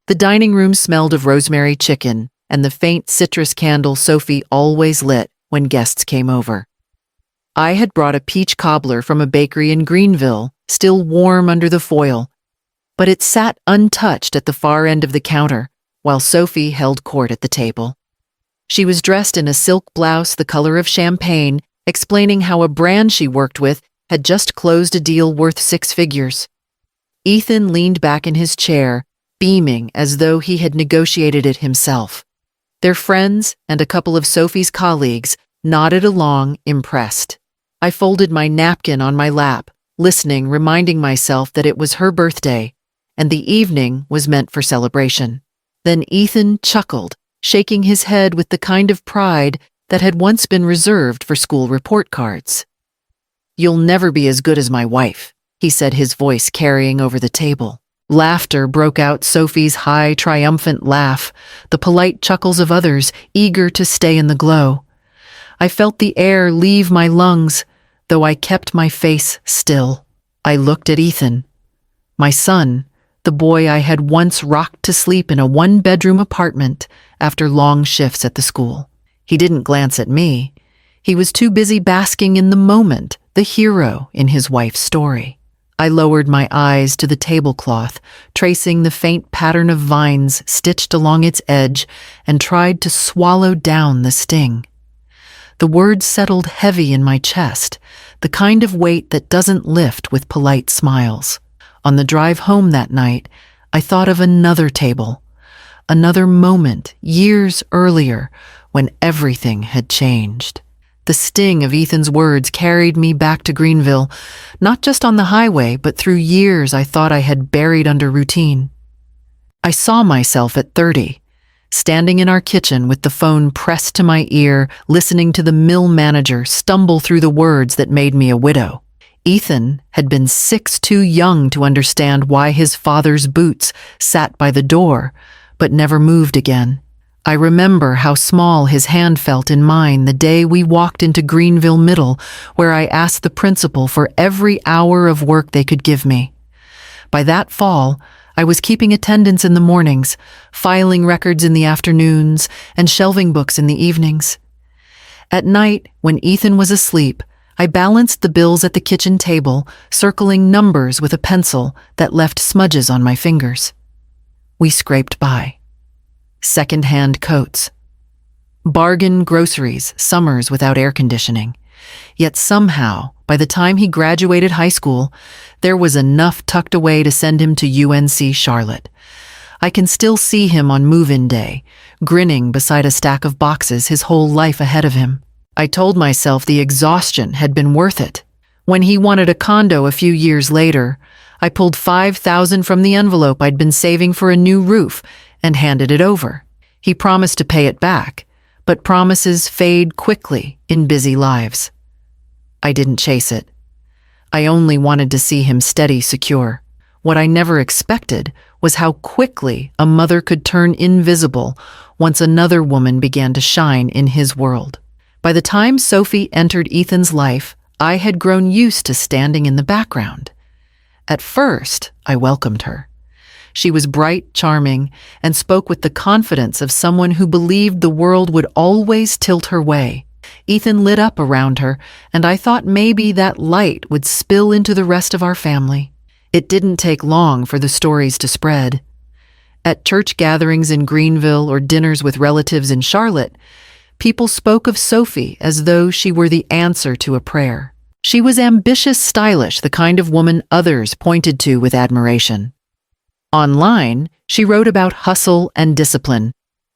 The dining room smelled of rosemary chicken and the faint citrus candle Sophie always lit when guests came over. I had brought a peach cobbler from a bakery in Greenville, still warm under the foil, but it sat untouched at the far end of the counter while Sophie held court at the table. She was dressed in a silk blouse the color of champagne, explaining how a brand she worked with had just closed a deal worth 6 figures. Ethan leaned back in his chair, beaming as though he had negotiated it himself. Their friends and a couple of Sophie's colleagues nodded along, impressed. I folded my napkin on my lap, listening, reminding myself that it was her birthday, and the evening was meant for celebration. Then Ethan chuckled, shaking his head with the kind of pride that had once been reserved for school report cards. "You'll never be as good as my wife," he said, his voice carrying over the table. Laughter broke out, Sophie's high, triumphant laugh, the polite chuckles of others, eager to stay in the glow. I felt the air leave my lungs, though I kept my face still. I looked at Ethan, my son, the boy I had once rocked to sleep in a 1-bedroom apartment after long shifts at the school. He didn't glance at me. He was too busy basking in the moment, the hero in his wife's story. I lowered my eyes to the tablecloth, tracing the faint pattern of vines stitched along its edge, and tried to swallow down the sting. The words settled heavy in my chest, the kind of weight that doesn't lift with polite smiles. On the drive home that night, I thought of another table, another moment years earlier when everything had changed. The sting of Ethan's words carried me back to Greenville, not just on the highway, but through years I thought I had buried under routine. I saw myself at 30, standing in our kitchen with the phone pressed to my ear, listening to the mill manager stumble through the words that made me a widow. Ethan had been 6 too young to understand why his father's boots sat by the door, but never moved again. I remember how small his hand felt in mine the day we walked into Greenville Middle, where I asked the principal for every hour of work they could give me. By that fall, I was keeping attendance in the mornings, filing records in the afternoons, and shelving books in the evenings. At night, when Ethan was asleep, I balanced the bills at the kitchen table, circling numbers with a pencil that left smudges on my fingers. We scraped by. Second-hand coats. Bargain groceries, summers without air conditioning. Yet somehow, by the time he graduated high school, there was enough tucked away to send him to UNC Charlotte. I can still see him on move-in day, grinning beside a stack of boxes, his whole life ahead of him. I told myself the exhaustion had been worth it. When he wanted a condo a few years later, I pulled $5,000 from the envelope I'd been saving for a new roof and handed it over. He promised to pay it back, but promises fade quickly in busy lives. I didn't chase it. I only wanted to see him steady, secure. What I never expected was how quickly a mother could turn invisible once another woman began to shine in his world. By the time Sophie entered Ethan's life, I had grown used to standing in the background. At first, I welcomed her. She was bright, charming, and spoke with the confidence of someone who believed the world would always tilt her way. Ethan lit up around her, and I thought maybe that light would spill into the rest of our family. It didn't take long for the stories to spread. At church gatherings in Greenville or dinners with relatives in Charlotte, people spoke of Sophie as though she were the answer to a prayer. She was ambitious, stylish, the kind of woman others pointed to with admiration. Online, she wrote about hustle and discipline,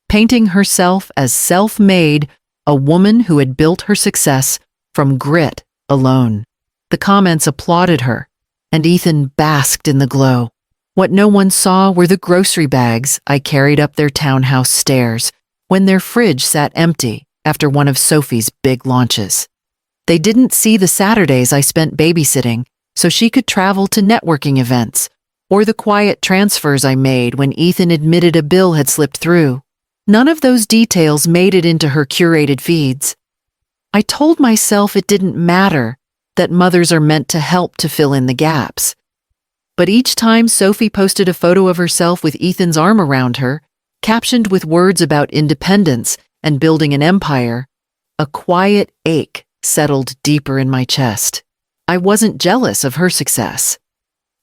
painting herself as self-made, a woman who had built her success from grit alone. The comments applauded her, and Ethan basked in the glow. What no one saw were the grocery bags I carried up their townhouse stairs when their fridge sat empty after one of Sophie's big launches. They didn't see the Saturdays I spent babysitting so she could travel to networking events, or the quiet transfers I made when Ethan admitted a bill had slipped through. None of those details made it into her curated feeds. I told myself it didn't matter, that mothers are meant to help to fill in the gaps. But each time Sophie posted a photo of herself with Ethan's arm around her, captioned with words about independence and building an empire, a quiet ache settled deeper in my chest. I wasn't jealous of her success.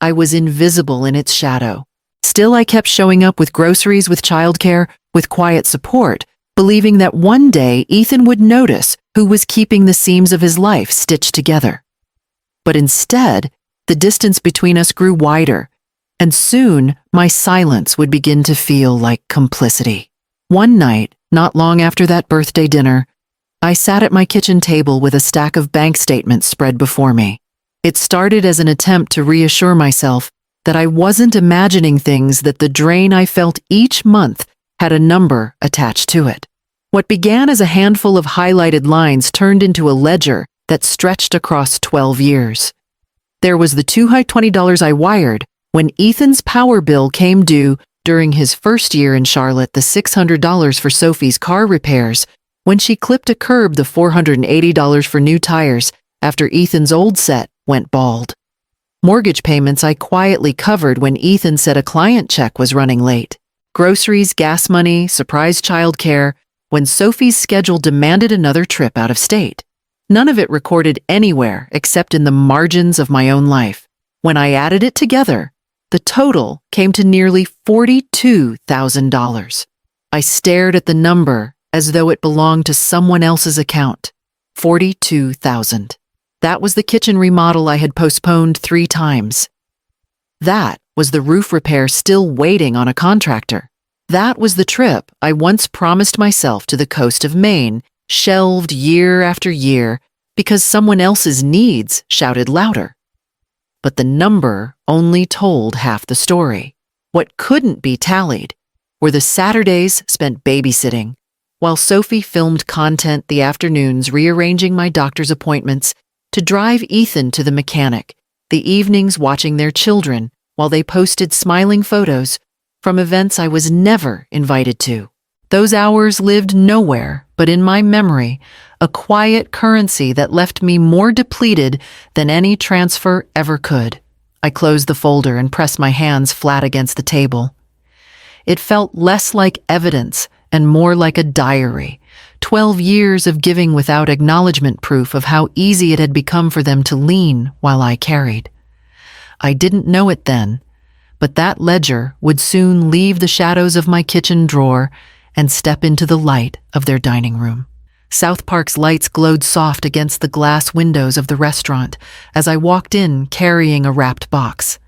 I was invisible in its shadow. Still, I kept showing up with groceries, with childcare, with quiet support, believing that one day Ethan would notice who was keeping the seams of his life stitched together. But instead, the distance between us grew wider, and soon my silence would begin to feel like complicity. One night, not long after that birthday dinner, I sat at my kitchen table with a stack of bank statements spread before me. It started as an attempt to reassure myself that I wasn't imagining things, that the drain I felt each month had a number attached to it. What began as a handful of highlighted lines turned into a ledger that stretched across 12 years. There was the $220 I wired when Ethan's power bill came due during his first year in Charlotte, the $600 for Sophie's car repairs when she clipped a curb, the $480 for new tires after Ethan's old set went bald. Mortgage payments I quietly covered when Ethan said a client check was running late. Groceries, gas money, surprise childcare, when Sophie's schedule demanded another trip out of state. None of it recorded anywhere except in the margins of my own life. When I added it together, the total came to nearly $42,000. I stared at the number as though it belonged to someone else's account. $42,000. That was the kitchen remodel I had postponed 3 times. That was the roof repair still waiting on a contractor. That was the trip I once promised myself to the coast of Maine, shelved year after year because someone else's needs shouted louder. But the number only told half the story. What couldn't be tallied were the Saturdays spent babysitting, while Sophie filmed content, the afternoons rearranging my doctor's appointments to drive Ethan to the mechanic, the evenings watching their children while they posted smiling photos from events I was never invited to. Those hours lived nowhere but in my memory, a quiet currency that left me more depleted than any transfer ever could. I closed the folder and pressed my hands flat against the table. It felt less like evidence and more like a diary, 12 years of giving without acknowledgement, proof of how easy it had become for them to lean while I carried. I didn't know it then, but that ledger would soon leave the shadows of my kitchen drawer and step into the light of their dining room. South Park's lights glowed soft against the glass windows of the restaurant as I walked in carrying a wrapped box.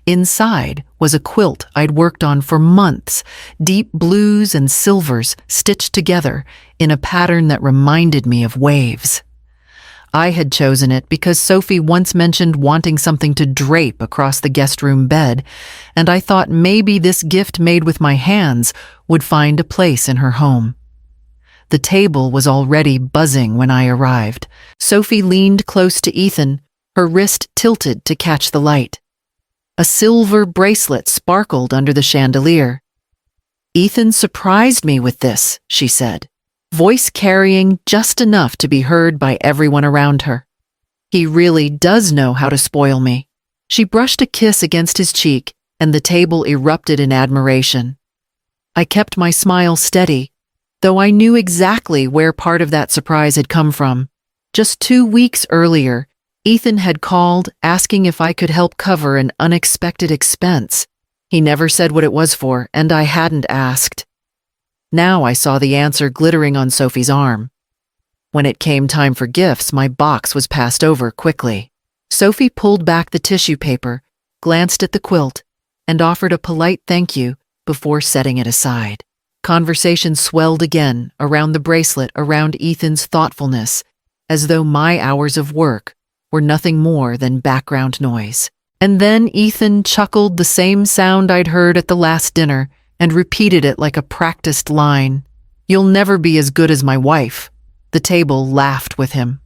Inside was a quilt I'd worked on for months, deep blues and silvers stitched together in a pattern that reminded me of waves. I had chosen it because Sophie once mentioned wanting something to drape across the guest room bed, and I thought maybe this gift made with my hands would find a place in her home. The table was already buzzing when I arrived. Sophie leaned close to Ethan, her wrist tilted to catch the light. A silver bracelet sparkled under the chandelier. "Ethan surprised me with this," she said, voice carrying just enough to be heard by everyone around her. "He really does know how to spoil me." She brushed a kiss against his cheek, and the table erupted in admiration. I kept my smile steady, though I knew exactly where part of that surprise had come from. Just 2 weeks earlier, Ethan had called asking if I could help cover an unexpected expense. He never said what it was for, and I hadn't asked. Now I saw the answer glittering on Sophie's arm. When it came time for gifts, my box was passed over quickly. Sophie pulled back the tissue paper, glanced at the quilt, and offered a polite thank you before setting it aside. Conversation swelled again around the bracelet, around Ethan's thoughtfulness, as though my hours of work were nothing more than background noise. And then Ethan chuckled the same sound I'd heard at the last dinner and repeated it like a practiced line. "You'll never be as good as my wife." The table laughed with him.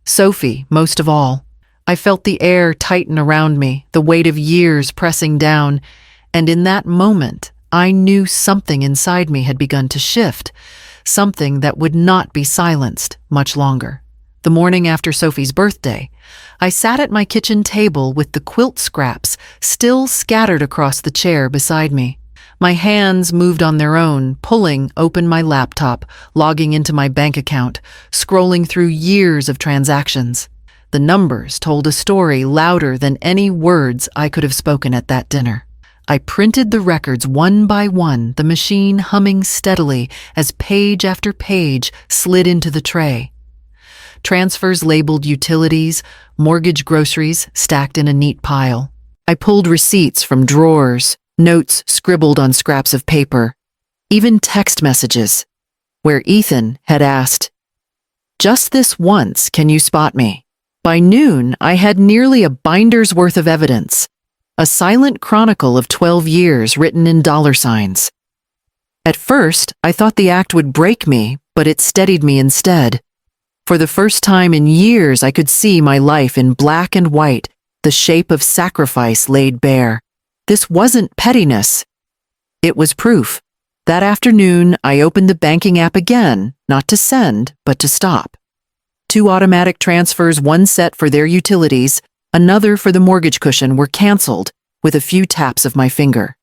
Sophie, most of all. I felt the air tighten around me, the weight of years pressing down, and in that moment, I knew something inside me had begun to shift, something that would not be silenced much longer. The morning after Sophie's birthday, I sat at my kitchen table with the quilt scraps still scattered across the chair beside me. My hands moved on their own, pulling open my laptop, logging into my bank account, scrolling through years of transactions. The numbers told a story louder than any words I could have spoken at that dinner. I printed the records one by one, the machine humming steadily as page after page slid into the tray. Transfers labeled utilities, mortgage, groceries stacked in a neat pile. I pulled receipts from drawers, notes scribbled on scraps of paper, even text messages, where Ethan had asked, "Just this once, can you spot me?" By noon, I had nearly a binder's worth of evidence, a silent chronicle of 12 years written in dollar signs. At first, I thought the act would break me, but it steadied me instead. For the first time in years, I could see my life in black and white, the shape of sacrifice laid bare. This wasn't pettiness. It was proof. That afternoon, I opened the banking app again, not to send, but to stop. 2 automatic transfers, one set for their utilities, another for the mortgage cushion, were canceled with a few taps of my finger.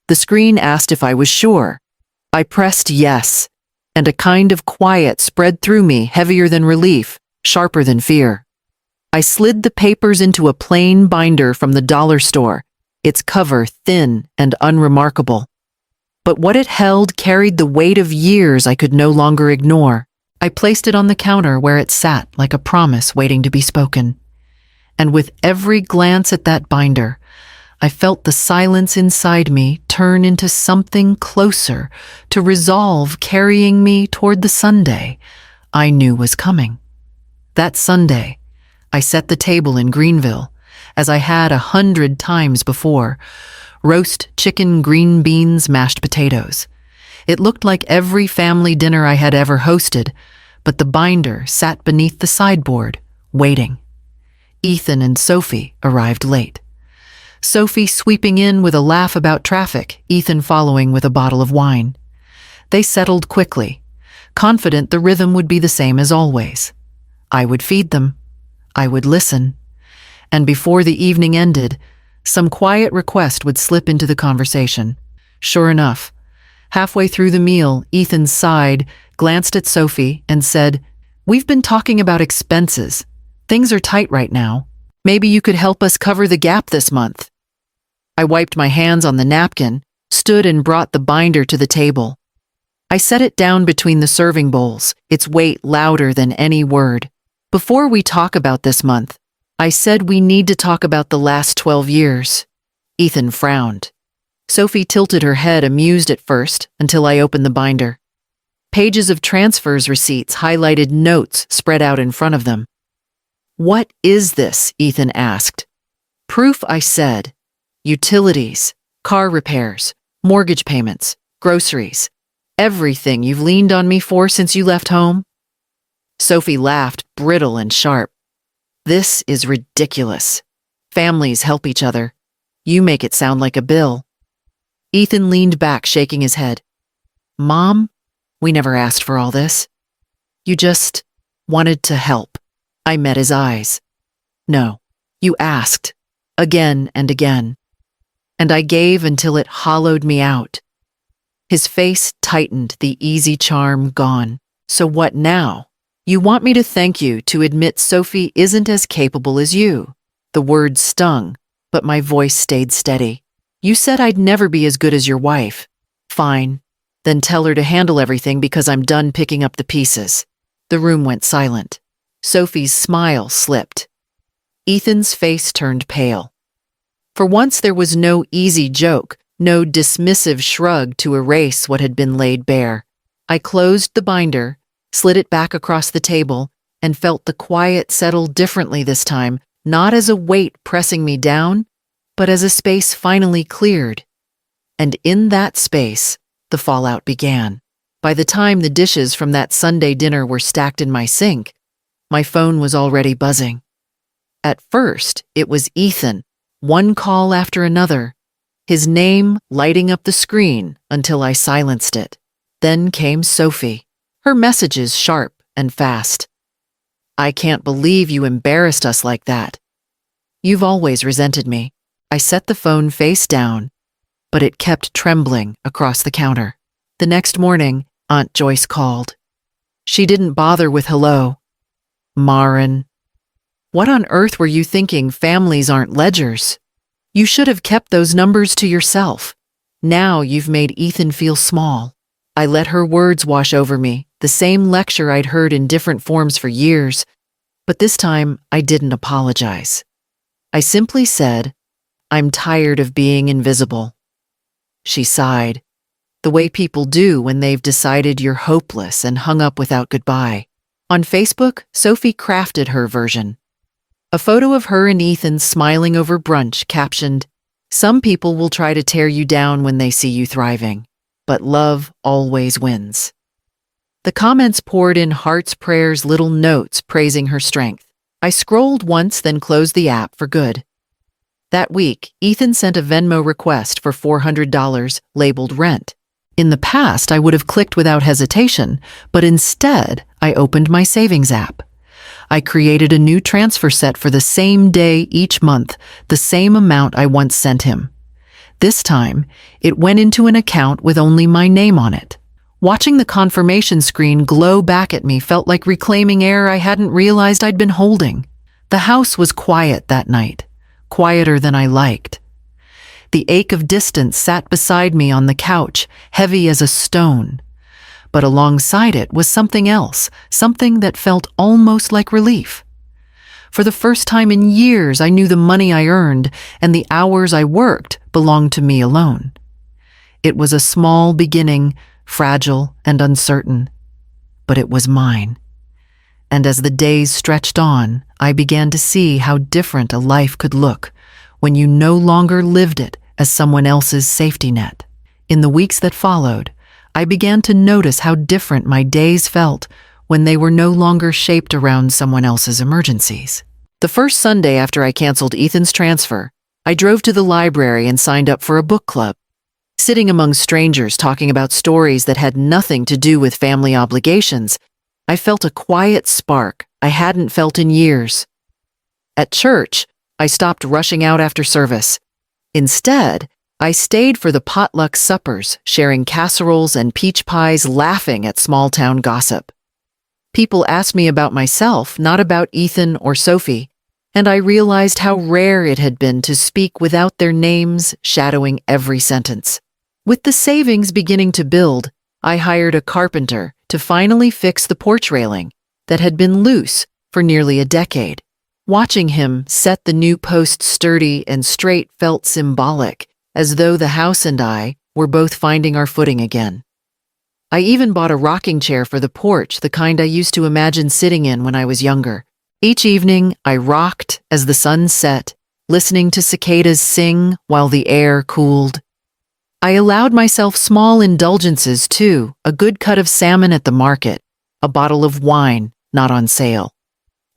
The screen asked if I was sure. I pressed yes, and a kind of quiet spread through me, heavier than relief, sharper than fear. I slid the papers into a plain binder from the dollar store, its cover thin and unremarkable. But what it held carried the weight of years I could no longer ignore. I placed it on the counter where it sat like a promise waiting to be spoken. And with every glance at that binder, I felt the silence inside me turn into something closer to resolve, carrying me toward the Sunday I knew was coming. That Sunday, I set the table in Greenville, as I had 100 times before. Roast chicken, green beans, mashed potatoes. It looked like every family dinner I had ever hosted, but the binder sat beneath the sideboard, waiting. Ethan and Sophie arrived late. Sophie sweeping in with a laugh about traffic, Ethan following with a bottle of wine. They settled quickly, confident the rhythm would be the same as always. I would feed them. I would listen. And before the evening ended, some quiet request would slip into the conversation. Sure enough, halfway through the meal, Ethan sighed, glanced at Sophie, and said, "We've been talking about expenses. Things are tight right now. Maybe you could help us cover the gap this month." I wiped my hands on the napkin, stood and brought the binder to the table. I set it down between the serving bowls, its weight louder than any word. "Before we talk about this month, I said we need to talk about the last 12 years. Ethan frowned. Sophie tilted her head, amused at first, until I opened the binder. Pages of transfers receipts highlighted notes spread out in front of them. "What is this?" Ethan asked. "Proof," I said. "Utilities, car repairs, mortgage payments, groceries. Everything you've leaned on me for since you left home." Sophie laughed, brittle and sharp. "This is ridiculous. Families help each other. You make it sound like a bill." Ethan leaned back, shaking his head. "Mom, we never asked for all this. You just wanted to help." I met his eyes. "No, you asked, again and again. And I gave until it hollowed me out." His face tightened, the easy charm gone. "So what now? You want me to thank you to admit Sophie isn't as capable as you?" The words stung, but my voice stayed steady. "You said I'd never be as good as your wife. Fine. Then tell her to handle everything because I'm done picking up the pieces." The room went silent. Sophie's smile slipped. Ethan's face turned pale. For once there was no easy joke, no dismissive shrug to erase what had been laid bare. I closed the binder, slid it back across the table, and felt the quiet settle differently this time, not as a weight pressing me down, but as a space finally cleared. And in that space, the fallout began. By the time the dishes from that Sunday dinner were stacked in my sink, my phone was already buzzing. At first, it was Ethan, one call after another, his name lighting up the screen until I silenced it. Then came Sophie, her messages sharp and fast. I can't believe you embarrassed us like that. You've always resented me. I set the phone face down, but it kept trembling across the counter. The next morning, Aunt Joyce called. She didn't bother with hello. Maren, what on earth were you thinking? Families aren't ledgers. You should have kept those numbers to yourself. Now you've made Ethan feel small. I let her words wash over me, the same lecture I'd heard in different forms for years, but this time I didn't apologize. I simply said, I'm tired of being invisible. She sighed, the way people do when they've decided you're hopeless, and hung up without goodbye. On Facebook, Sophie crafted her version. A photo of her and Ethan smiling over brunch captioned, "Some people will try to tear you down when they see you thriving, but love always wins." The comments poured in hearts, prayers, little notes praising her strength. I scrolled once, then closed the app for good. That week, Ethan sent a Venmo request for $400 labeled rent. In the past, I would have clicked without hesitation, but instead, I opened my savings app. I created a new transfer set for the same day each month, the same amount I once sent him. This time, it went into an account with only my name on it. Watching the confirmation screen glow back at me felt like reclaiming air I hadn't realized I'd been holding. The house was quiet that night, quieter than I liked. The ache of distance sat beside me on the couch, heavy as a stone. But alongside it was something else, something that felt almost like relief. For the first time in years, I knew the money I earned and the hours I worked belonged to me alone. It was a small beginning, fragile and uncertain, but it was mine. And as the days stretched on, I began to see how different a life could look when you no longer lived it as someone else's safety net. In the weeks that followed, I began to notice how different my days felt when they were no longer shaped around someone else's emergencies. The first Sunday after I canceled Ethan's transfer, I drove to the library and signed up for a book club. Sitting among strangers talking about stories that had nothing to do with family obligations, I felt a quiet spark I hadn't felt in years. At church, I stopped rushing out after service. Instead, I stayed for the potluck suppers, sharing casseroles and peach pies, laughing at small-town gossip. People asked me about myself, not about Ethan or Sophie, and I realized how rare it had been to speak without their names shadowing every sentence. With the savings beginning to build, I hired a carpenter to finally fix the porch railing that had been loose for nearly a decade. Watching him set the new post sturdy and straight felt symbolic, as though the house and I were both finding our footing again. I even bought a rocking chair for the porch, the kind I used to imagine sitting in when I was younger. Each evening, I rocked as the sun set, listening to cicadas sing while the air cooled. I allowed myself small indulgences too, a good cut of salmon at the market, a bottle of wine not on sale,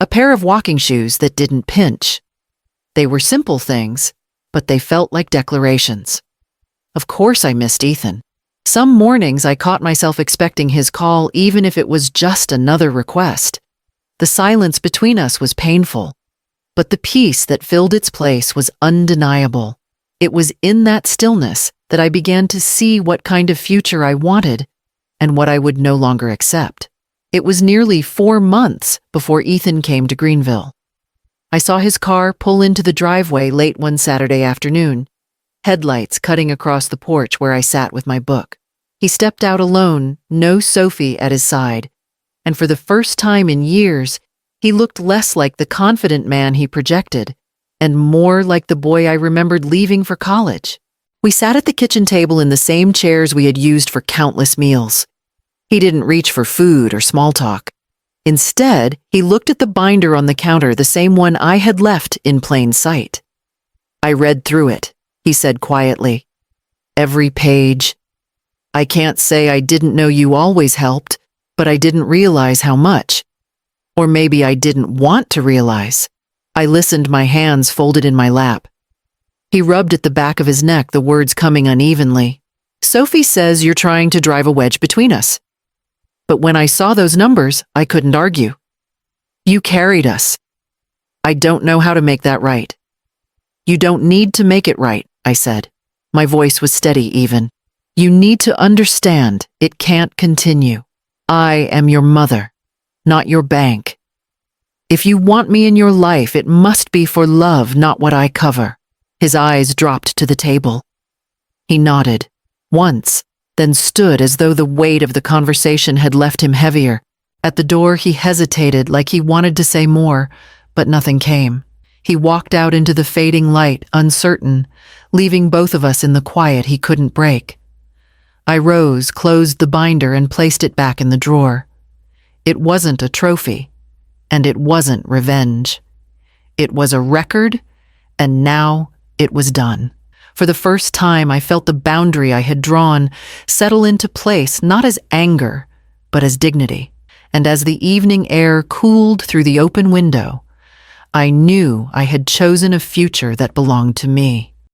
a pair of walking shoes that didn't pinch. They were simple things, but they felt like declarations. Of course I missed Ethan. Some mornings I caught myself expecting his call even if it was just another request. The silence between us was painful, but the peace that filled its place was undeniable. It was in that stillness that I began to see what kind of future I wanted and what I would no longer accept. It was nearly 4 months before Ethan came to Greenville. I saw his car pull into the driveway late one Saturday afternoon, headlights cutting across the porch where I sat with my book. He stepped out alone, no Sophie at his side, and for the first time in years, he looked less like the confident man he projected and more like the boy I remembered leaving for college. We sat at the kitchen table in the same chairs we had used for countless meals. He didn't reach for food or small talk. Instead, he looked at the binder on the counter, the same one I had left in plain sight. I read through it, he said quietly. Every page. I can't say I didn't know you always helped, but I didn't realize how much. Or maybe I didn't want to realize. I listened, my hands folded in my lap. He rubbed at the back of his neck, the words coming unevenly. Sophie says you're trying to drive a wedge between us. But when I saw those numbers, I couldn't argue. You carried us. I don't know how to make that right. You don't need to make it right, I said. My voice was steady even. You need to understand it can't continue. I am your mother, not your bank. If you want me in your life, it must be for love, not what I cover. His eyes dropped to the table. He nodded, once, then stood as though the weight of the conversation had left him heavier. At the door, he hesitated like he wanted to say more, but nothing came. He walked out into the fading light, uncertain, leaving both of us in the quiet he couldn't break. I rose, closed the binder, and placed it back in the drawer. It wasn't a trophy, and it wasn't revenge. It was a record, and now it was done. For the first time, I felt the boundary I had drawn settle into place, not as anger, but as dignity. And as the evening air cooled through the open window, I knew I had chosen a future that belonged to me.